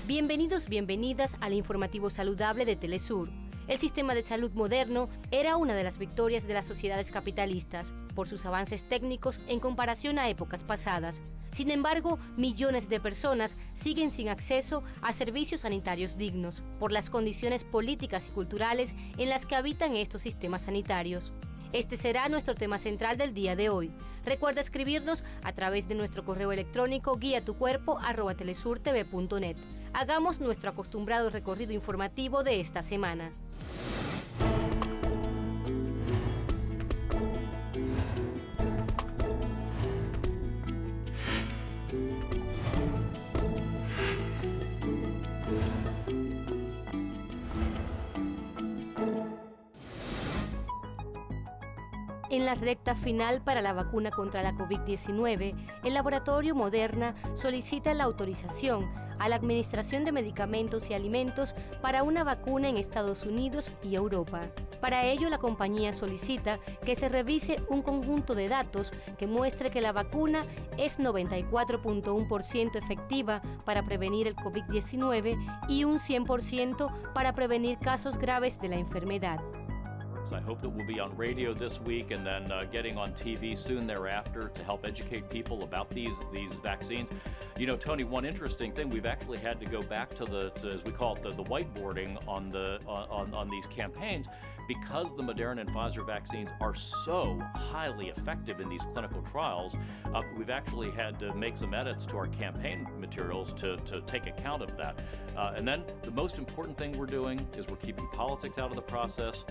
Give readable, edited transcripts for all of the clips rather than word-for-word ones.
Bienvenidos, bienvenidas al informativo saludable de Telesur. El sistema de salud moderno era una de las victorias de las sociedades capitalistas por sus avances técnicos en comparación a épocas pasadas. Sin embargo, millones de personas siguen sin acceso a servicios sanitarios dignos por las condiciones políticas y culturales en las que habitan estos sistemas sanitarios. Este será nuestro tema central del día de hoy. Recuerda escribirnos a través de nuestro correo electrónico guiatucuerpo@telesurtv.net. Hagamos nuestro acostumbrado recorrido informativo de esta semana. En la recta final para la vacuna contra la COVID-19, el laboratorio Moderna solicita la autorización a la Administración de Medicamentos y Alimentos para una vacuna en Estados Unidos y Europa. Para ello, la compañía solicita que se revise un conjunto de datos que muestre que la vacuna es 94.1% efectiva para prevenir el COVID-19 y un 100% para prevenir casos graves de la enfermedad. I hope that we'll be on radio this week and then getting on TV soon thereafter to help educate people about these vaccines. You know, Tony, one interesting thing, we've actually had to go back to as we call it, the whiteboarding on these campaigns, because the Moderna and Pfizer vaccines are so highly effective in these clinical trials. We've actually had to make some edits to our campaign materials to take account of that. And then the most important thing we're doing is we're keeping politics out of the process.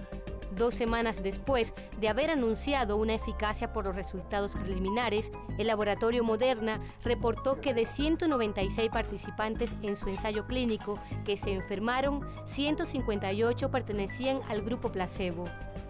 2 semanas después de haber anunciado una eficacia por los resultados preliminares, el laboratorio Moderna reportó que de 196 participantes en su ensayo clínico que se enfermaron, 158 pertenecían al grupo placebo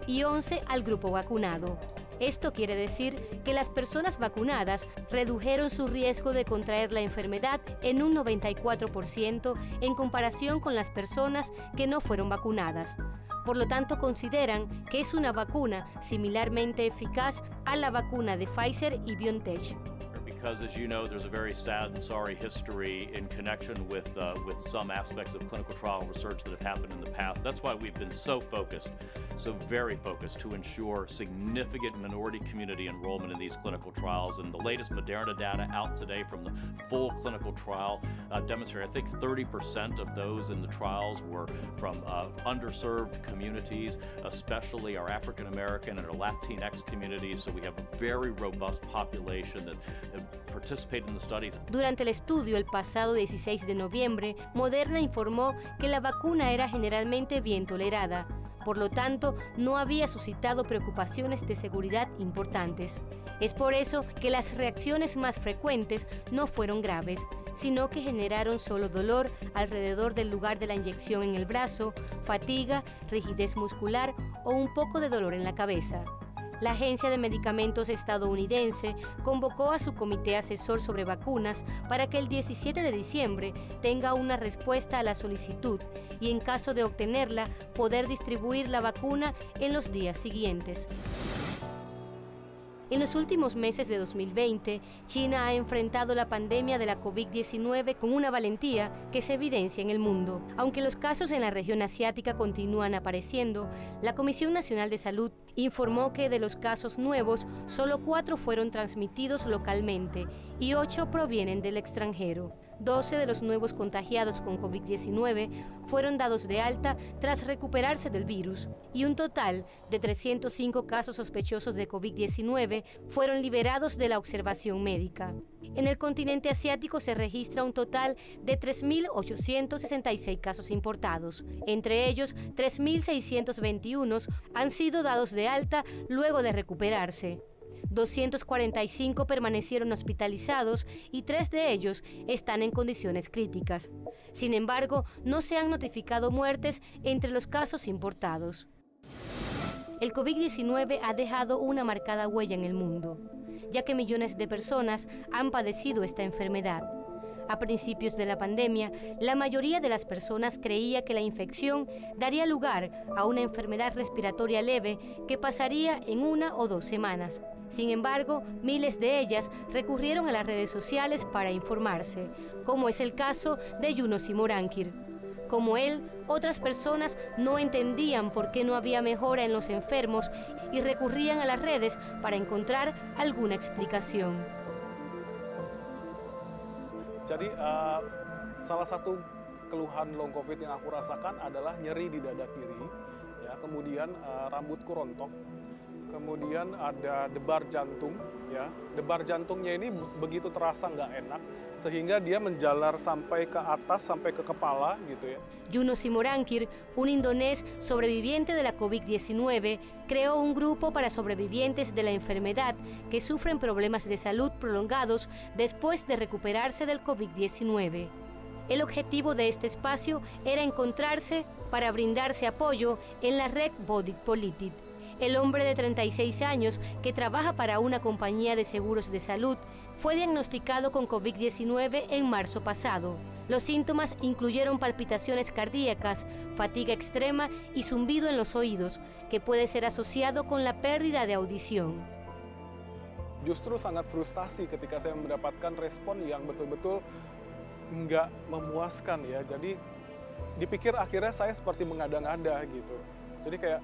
y 11 al grupo vacunado. Esto quiere decir que las personas vacunadas redujeron su riesgo de contraer la enfermedad en un 94% en comparación con las personas que no fueron vacunadas. Por lo tanto, consideran que es una vacuna similarmente eficaz a la vacuna de Pfizer y BioNTech. Because, as you know, there's a very sad and sorry history in connection with some aspects of clinical trial research that have happened in the past. That's why we've been so very focused to ensure significant minority community enrollment in these clinical trials. And the latest Moderna data out today from the full clinical trial demonstrate, I think 30% of those in the trials were from underserved communities, especially our African American and our Latinx communities. So we have a very robust population that participated in the studies. Durante el estudio el pasado 16 de noviembre, Moderna informó que la vacuna era generalmente bien tolerada. Por lo tanto, no había suscitado preocupaciones de seguridad importantes. Es por eso que las reacciones más frecuentes no fueron graves, sino que generaron solo dolor alrededor del lugar de la inyección en el brazo, fatiga, rigidez muscular o un poco de dolor en la cabeza. La Agencia de Medicamentos estadounidense convocó a su comité asesor sobre vacunas para que el 17 de diciembre tenga una respuesta a la solicitud y, en caso de obtenerla, poder distribuir la vacuna en los días siguientes. En los últimos meses de 2020, China ha enfrentado la pandemia de la COVID-19 con una valentía que se evidencia en el mundo. Aunque los casos en la región asiática continúan apareciendo, la Comisión Nacional de Salud informó que de los casos nuevos, solo 4 fueron transmitidos localmente y 8 provienen del extranjero. 12 de los nuevos contagiados con COVID-19 fueron dados de alta tras recuperarse del virus y un total de 305 casos sospechosos de COVID-19 fueron liberados de la observación médica. En el continente asiático se registra un total de 3.866 casos importados. Entre ellos, 3.621 han sido dados de alta luego de recuperarse. 245 permanecieron hospitalizados y 3 de ellos están en condiciones críticas. Sin embargo, no se han notificado muertes entre los casos importados. El COVID-19 ha dejado una marcada huella en el mundo, ya que millones de personas han padecido esta enfermedad. A principios de la pandemia, la mayoría de las personas creía que la infección daría lugar a una enfermedad respiratoria leve que pasaría en 1 o 2 semanas. Sin embargo, miles de ellas recurrieron a las redes sociales para informarse, como es el caso de Juno Simorankir. Como él, otras personas no entendían por qué no había mejora en los enfermos y recurrían a las redes para encontrar alguna explicación. Jadi salah satu keluhan long COVID yang aku rasakan adalah nyeri di dada kiri, ya, kemudian rambutku rontok, kemudian ada debar jantung, ya. Debar jantungnya ini begitu terasa nggak enak, sehingga dia menjalar sampai ke atas, sampai ke kepala, gitu ya. Juno Simorankir, un indonés sobreviviente de la COVID-19, creó un grupo para sobrevivientes de la enfermedad que sufren problemas de salud prolongados después de recuperarse del COVID-19. El objetivo de este espacio era encontrarse para brindarse apoyo en la red Body Politic. El hombre de 36 años, que trabaja para una compañía de seguros de salud, fue diagnosticado con COVID-19 en marzo pasado. Los síntomas incluyeron palpitaciones cardíacas, fatiga extrema y zumbido en los oídos, que puede ser asociado con la pérdida de audición. Justru sangat frustasi ketika saya mendapatkan respon yang betul-betul nggak memuaskan, ya. Jadi dipikir akhirnya saya seperti mengada-ngada gitu. Jadi kayak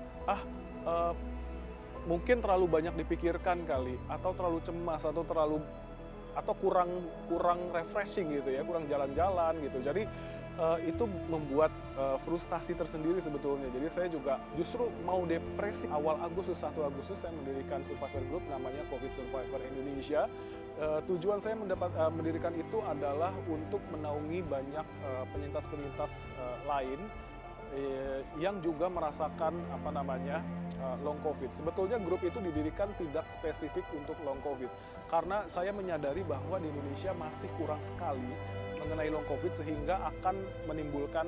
mungkin terlalu banyak dipikirkan kali, atau terlalu cemas, atau kurang refreshing gitu ya, kurang jalan-jalan gitu. Jadi itu membuat frustasi tersendiri sebetulnya. Jadi saya juga justru mau depresi. Awal Agustus, 1 Agustus saya mendirikan Survivor Group namanya COVID Survivor Indonesia. Tujuan saya mendirikan itu adalah untuk menaungi banyak penyintas-penyintas lain yang juga merasakan long COVID. Sebetulnya grup itu didirikan tidak spesifik untuk long COVID, karena saya menyadari bahwa di Indonesia masih kurang sekali mengenai long COVID, sehingga akan menimbulkan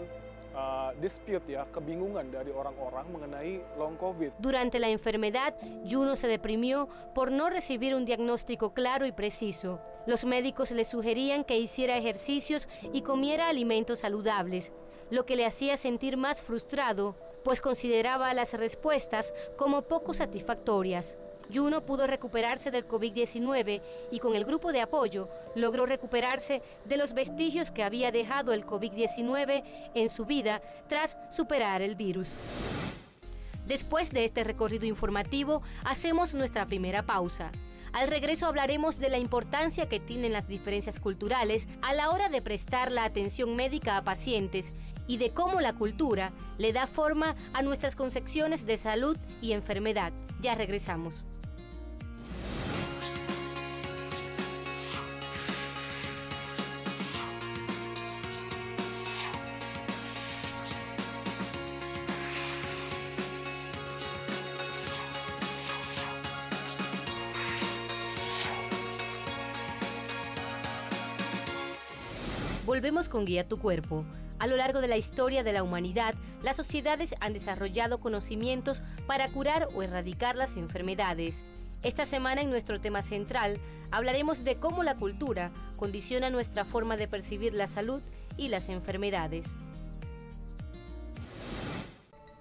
dispute, ya, kebingungan dari orang-orang mengenai long COVID. Durante la enfermedad, Juno se deprimió por no recibir un diagnóstico claro y preciso. Los médicos le sugerían que hiciera ejercicios y comiera alimentos saludables, lo que le hacía sentir más frustrado, pues consideraba las respuestas como poco satisfactorias. Juno pudo recuperarse del COVID-19 y con el grupo de apoyo logró recuperarse de los vestigios que había dejado el COVID-19 en su vida tras superar el virus. Después de este recorrido informativo, hacemos nuestra primera pausa. Al regreso hablaremos de la importancia que tienen las diferencias culturales a la hora de prestar la atención médica a pacientes y de cómo la cultura le da forma a nuestras concepciones de salud y enfermedad. Ya regresamos. Volvemos con Guía tu Cuerpo. A lo largo de la historia de la humanidad, las sociedades han desarrollado conocimientos para curar o erradicar las enfermedades. Esta semana, en nuestro tema central, hablaremos de cómo la cultura condiciona nuestra forma de percibir la salud y las enfermedades.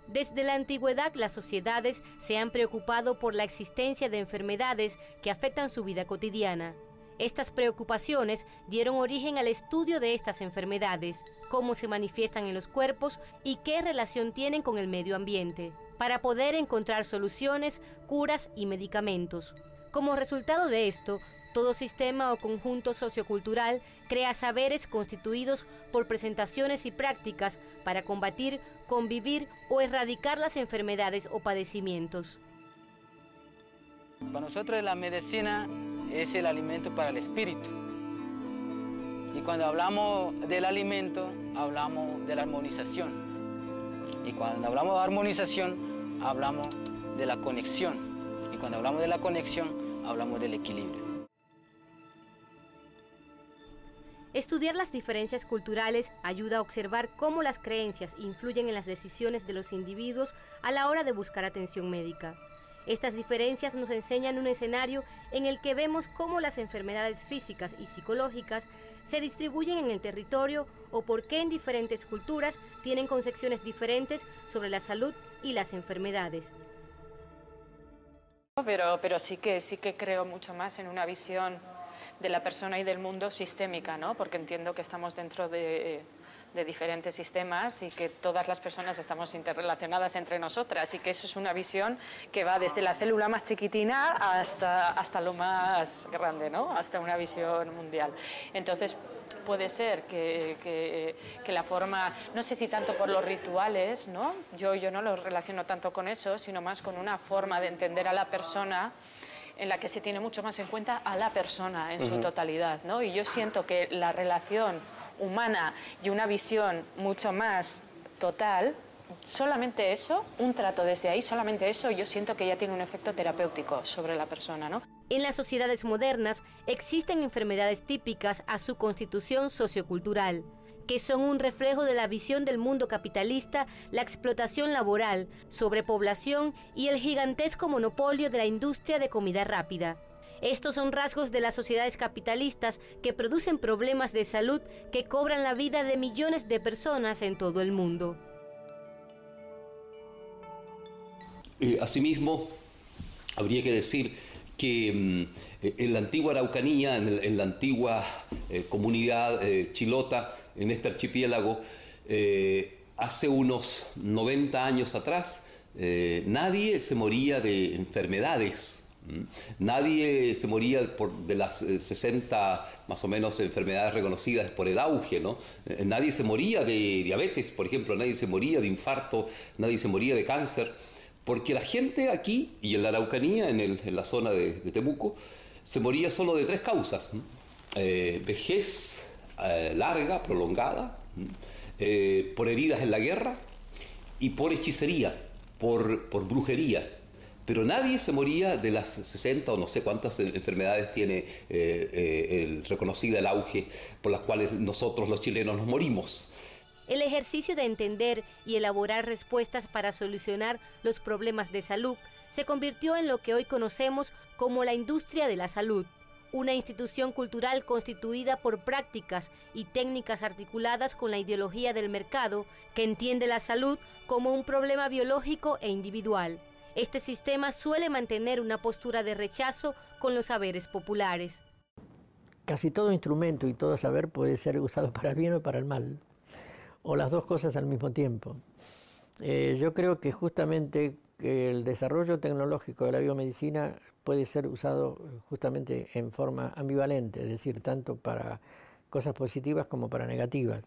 Desde la antigüedad, las sociedades se han preocupado por la existencia de enfermedades que afectan su vida cotidiana. Estas preocupaciones dieron origen al estudio de estas enfermedades, cómo se manifiestan en los cuerpos y qué relación tienen con el medio ambiente, para poder encontrar soluciones, curas y medicamentos. Como resultado de esto, todo sistema o conjunto sociocultural crea saberes constituidos por presentaciones y prácticas para combatir, convivir o erradicar las enfermedades o padecimientos. Para nosotros la medicina es el alimento para el espíritu. Y cuando hablamos del alimento, hablamos de la armonización. Y cuando hablamos de armonización, hablamos de la conexión. Y cuando hablamos de la conexión, hablamos del equilibrio. Estudiar las diferencias culturales ayuda a observar cómo las creencias influyen en las decisiones de los individuos a la hora de buscar atención médica. Estas diferencias nos enseñan un escenario en el que vemos cómo las enfermedades físicas y psicológicas se distribuyen en el territorio o por qué en diferentes culturas tienen concepciones diferentes sobre la salud y las enfermedades. Pero sí que creo mucho más en una visión de la persona y del mundo sistémica, ¿no? Porque entiendo que estamos dentro de diferentes sistemas y que todas las personas estamos interrelacionadas entre nosotras, y que eso es una visión que va desde la célula más chiquitina hasta lo más grande, ¿no? Hasta una visión mundial. Entonces, puede ser que la forma, no sé si tanto por los rituales, ¿no? Yo no lo relaciono tanto con eso, sino más con una forma de entender a la persona en la que se tiene mucho más en cuenta a la persona en su totalidad, ¿no? Y yo siento que la relación humana y una visión mucho más total, solamente eso, un trato desde ahí, solamente eso, yo siento que ya tiene un efecto terapéutico sobre la persona, ¿no? En las sociedades modernas existen enfermedades típicas a su constitución sociocultural, que son un reflejo de la visión del mundo capitalista, la explotación laboral, sobrepoblación y el gigantesco monopolio de la industria de comida rápida. Estos son rasgos de las sociedades capitalistas que producen problemas de salud que cobran la vida de millones de personas en todo el mundo. Asimismo, habría que decir que en la antigua Araucanía, en la antigua comunidad chilota, en este archipiélago, hace unos 90 años atrás, nadie se moría de enfermedades. Nadie se moría de las 60 más o menos enfermedades reconocidas por el auge, ¿no? Nadie se moría de diabetes, por ejemplo, nadie se moría de infarto, nadie se moría de cáncer, porque la gente aquí y en la Araucanía, en la zona de Temuco, se moría solo de 3 causas, ¿no? Vejez larga, prolongada, por heridas en la guerra y por hechicería, por brujería. Pero nadie se moría de las 60 o no sé cuántas enfermedades tiene reconocida el auge por las cuales nosotros los chilenos nos morimos. El ejercicio de entender y elaborar respuestas para solucionar los problemas de salud se convirtió en lo que hoy conocemos como la industria de la salud, una institución cultural constituida por prácticas y técnicas articuladas con la ideología del mercado que entiende la salud como un problema biológico e individual. Este sistema suele mantener una postura de rechazo con los saberes populares. Casi todo instrumento y todo saber puede ser usado para el bien o para el mal, o las dos cosas al mismo tiempo. Yo creo que justamente el desarrollo tecnológico de la biomedicina puede ser usado justamente en forma ambivalente, es decir, tanto para cosas positivas como para negativas.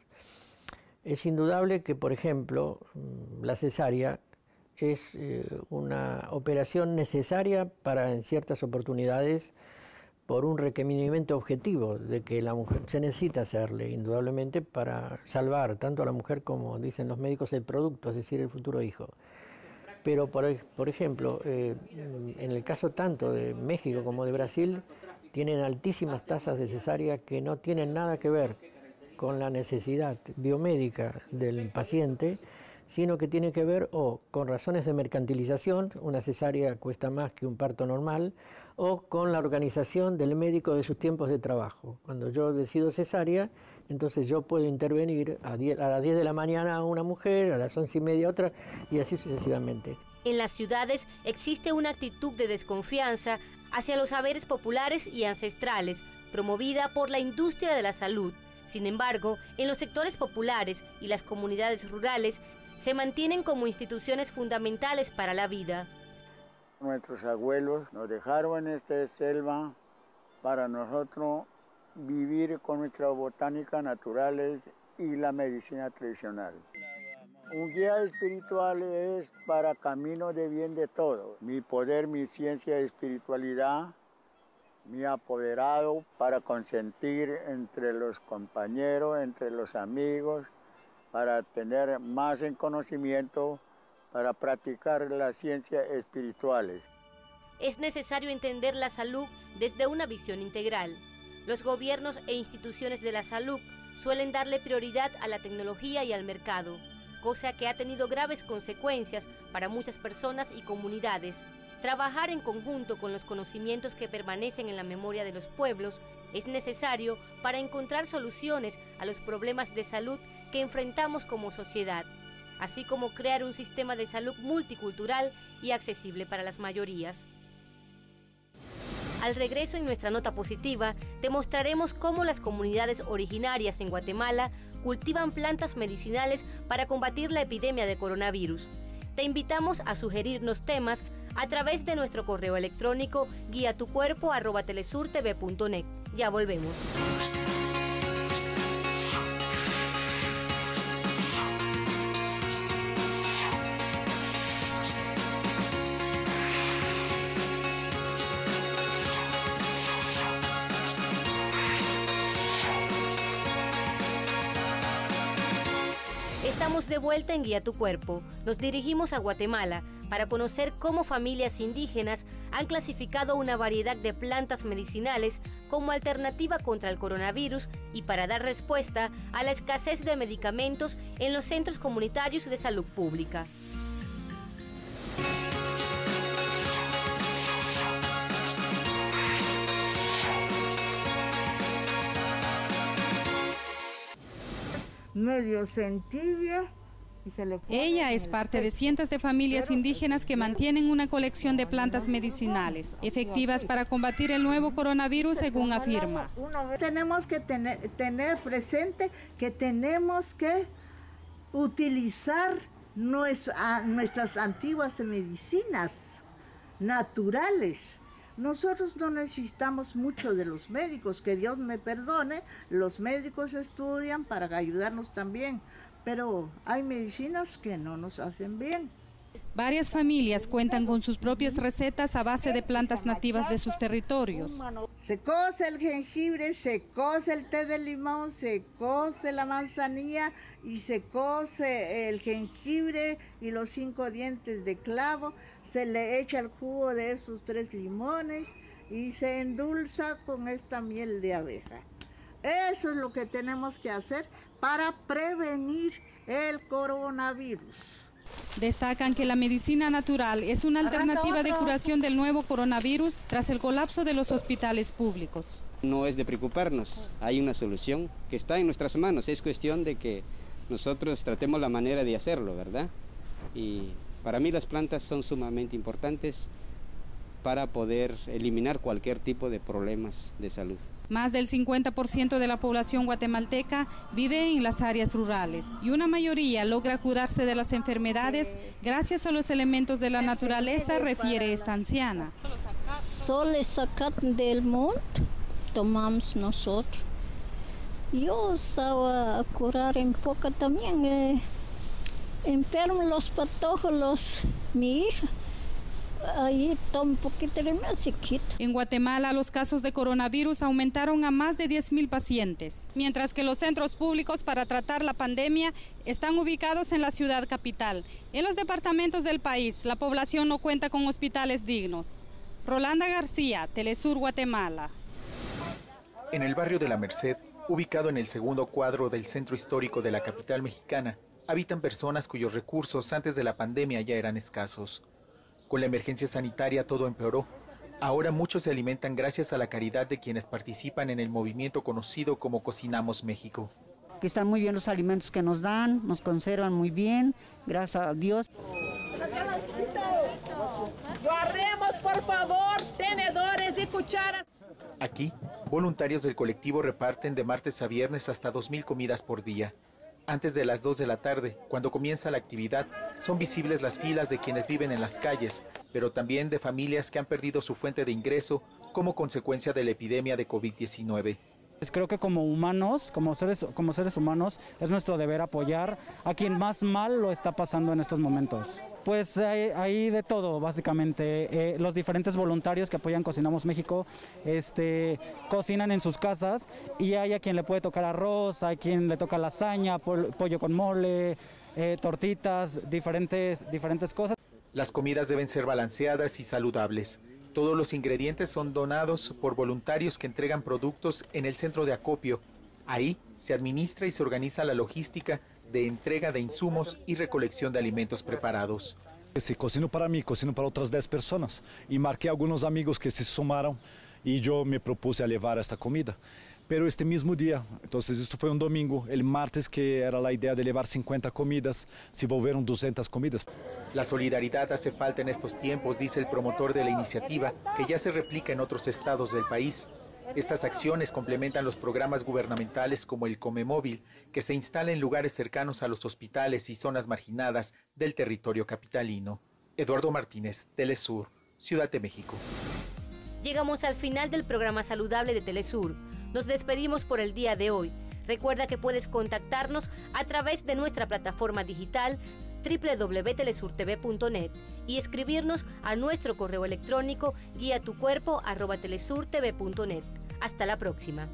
Es indudable que, por ejemplo, la cesárea es una operación necesaria para, en ciertas oportunidades, por un requerimiento objetivo de que la mujer se necesita hacerle, indudablemente, para salvar tanto a la mujer como, dicen los médicos, el producto, es decir, el futuro hijo. Pero, por ejemplo, en el caso tanto de México como de Brasil, tienen altísimas tasas de cesárea que no tienen nada que ver con la necesidad biomédica del paciente, sino que tiene que ver o con razones de mercantilización, una cesárea cuesta más que un parto normal, o con la organización del médico de sus tiempos de trabajo. Cuando yo decido cesárea, entonces yo puedo intervenir a las 10 de la mañana a una mujer, a las 11:30 a otra, y así sucesivamente. En las ciudades existe una actitud de desconfianza hacia los saberes populares y ancestrales, promovida por la industria de la salud. Sin embargo, en los sectores populares y las comunidades rurales, se mantienen como instituciones fundamentales para la vida. Nuestros abuelos nos dejaron en esta selva para nosotros vivir con nuestras botánicas naturales y la medicina tradicional. Un guía espiritual es para camino de bien de todo. Mi poder, mi ciencia y espiritualidad me ha apoderado para consentir entre los compañeros, entre los amigos, para tener más en conocimiento, para practicar las ciencias espirituales. Es necesario entender la salud desde una visión integral. Los gobiernos e instituciones de la salud suelen darle prioridad a la tecnología y al mercado, cosa que ha tenido graves consecuencias para muchas personas y comunidades. trabajar en conjunto con los conocimientos que permanecen en la memoria de los pueblos es necesario para encontrar soluciones a los problemas de salud que enfrentamos como sociedad, así como crear un sistema de salud multicultural y accesible para las mayorías. Al regreso en nuestra nota positiva, te mostraremos cómo las comunidades originarias en Guatemala cultivan plantas medicinales para combatir la epidemia de coronavirus. Te invitamos a sugerirnos temas a través de nuestro correo electrónico guiatucuerpo@telesurtv.net. Ya volvemos. Estamos de vuelta en Guía tu Cuerpo. Nos dirigimos a Guatemala para conocer cómo familias indígenas han clasificado una variedad de plantas medicinales como alternativa contra el coronavirus y para dar respuesta a la escasez de medicamentos en los centros comunitarios de salud pública. Medio centilla. Ella es parte de cientos de familias indígenas que mantienen una colección de plantas medicinales, efectivas para combatir el nuevo coronavirus, según afirma. Tenemos que tener presente que tenemos que utilizar nuestras antiguas medicinas naturales. Nosotros no necesitamos mucho de los médicos, que Dios me perdone, los médicos estudian para ayudarnos también, pero hay medicinas que no nos hacen bien. Varias familias cuentan con sus propias recetas a base de plantas nativas de sus territorios. Se cose el jengibre, se cose el té de limón, se cose la manzanilla y se cose el jengibre y los 5 dientes de clavo. Se le echa el jugo de esos 3 limones y se endulza con esta miel de abeja. Eso es lo que tenemos que hacer para prevenir el coronavirus. Destacan que la medicina natural es una alternativa de curación del nuevo coronavirus tras el colapso de los hospitales públicos. No es de preocuparnos, hay una solución que está en nuestras manos, es cuestión de que nosotros tratemos la manera de hacerlo, ¿verdad? Y para mí las plantas son sumamente importantes para poder eliminar cualquier tipo de problemas de salud. Más del 50% de la población guatemalteca vive en las áreas rurales y una mayoría logra curarse de las enfermedades gracias a los elementos de la naturaleza, refiere esta anciana. Solo sacar del monte, tomamos nosotros. Yo estaba a curar un poco también, enfermo los patojos, mi hija. Ahí toma un poquito de más y quita. En Guatemala los casos de coronavirus aumentaron a más de 10,000 pacientes, mientras que los centros públicos para tratar la pandemia están ubicados en la ciudad capital. En los departamentos del país, la población no cuenta con hospitales dignos. Rolanda García, Telesur Guatemala. En el barrio de La Merced, ubicado en el segundo cuadro del centro histórico de la capital mexicana, habitan personas cuyos recursos antes de la pandemia ya eran escasos. Con la emergencia sanitaria todo empeoró. Ahora muchos se alimentan gracias a la caridad de quienes participan en el movimiento conocido como Cocinamos México. Que están muy bien los alimentos que nos dan, nos conservan muy bien, gracias a Dios. Guardemos, por favor, tenedores y cucharas. Aquí, voluntarios del colectivo reparten de martes a viernes hasta 2,000 comidas por día. Antes de las 2 de la tarde, cuando comienza la actividad, son visibles las filas de quienes viven en las calles, pero también de familias que han perdido su fuente de ingreso como consecuencia de la epidemia de COVID-19. Creo que como humanos, como seres humanos, es nuestro deber apoyar a quien más mal lo está pasando en estos momentos. Pues hay de todo, básicamente. Los diferentes voluntarios que apoyan Cocinamos México cocinan en sus casas y hay a quien le puede tocar arroz, hay quien le toca lasaña, pollo con mole, tortitas, diferentes cosas. Las comidas deben ser balanceadas y saludables. Todos los ingredientes son donados por voluntarios que entregan productos en el centro de acopio. Ahí se administra y se organiza la logística de entrega de insumos y recolección de alimentos preparados. Si cocino para mí, cocino para otras 10 personas. Y marqué a algunos amigos que se sumaron y yo me propuse a llevar esta comida. Pero este mismo día, entonces esto fue un domingo, el martes que era la idea de llevar 50 comidas, se volvieron 200 comidas. La solidaridad hace falta en estos tiempos, dice el promotor de la iniciativa, que ya se replica en otros estados del país. Estas acciones complementan los programas gubernamentales como el Comemóvil, que se instala en lugares cercanos a los hospitales y zonas marginadas del territorio capitalino. Eduardo Martínez, Telesur, Ciudad de México. Llegamos al final del programa saludable de Telesur. Nos despedimos por el día de hoy. Recuerda que puedes contactarnos a través de nuestra plataforma digital www.telesurtv.net y escribirnos a nuestro correo electrónico guiatucuerpo@telesurtv.net. Hasta la próxima.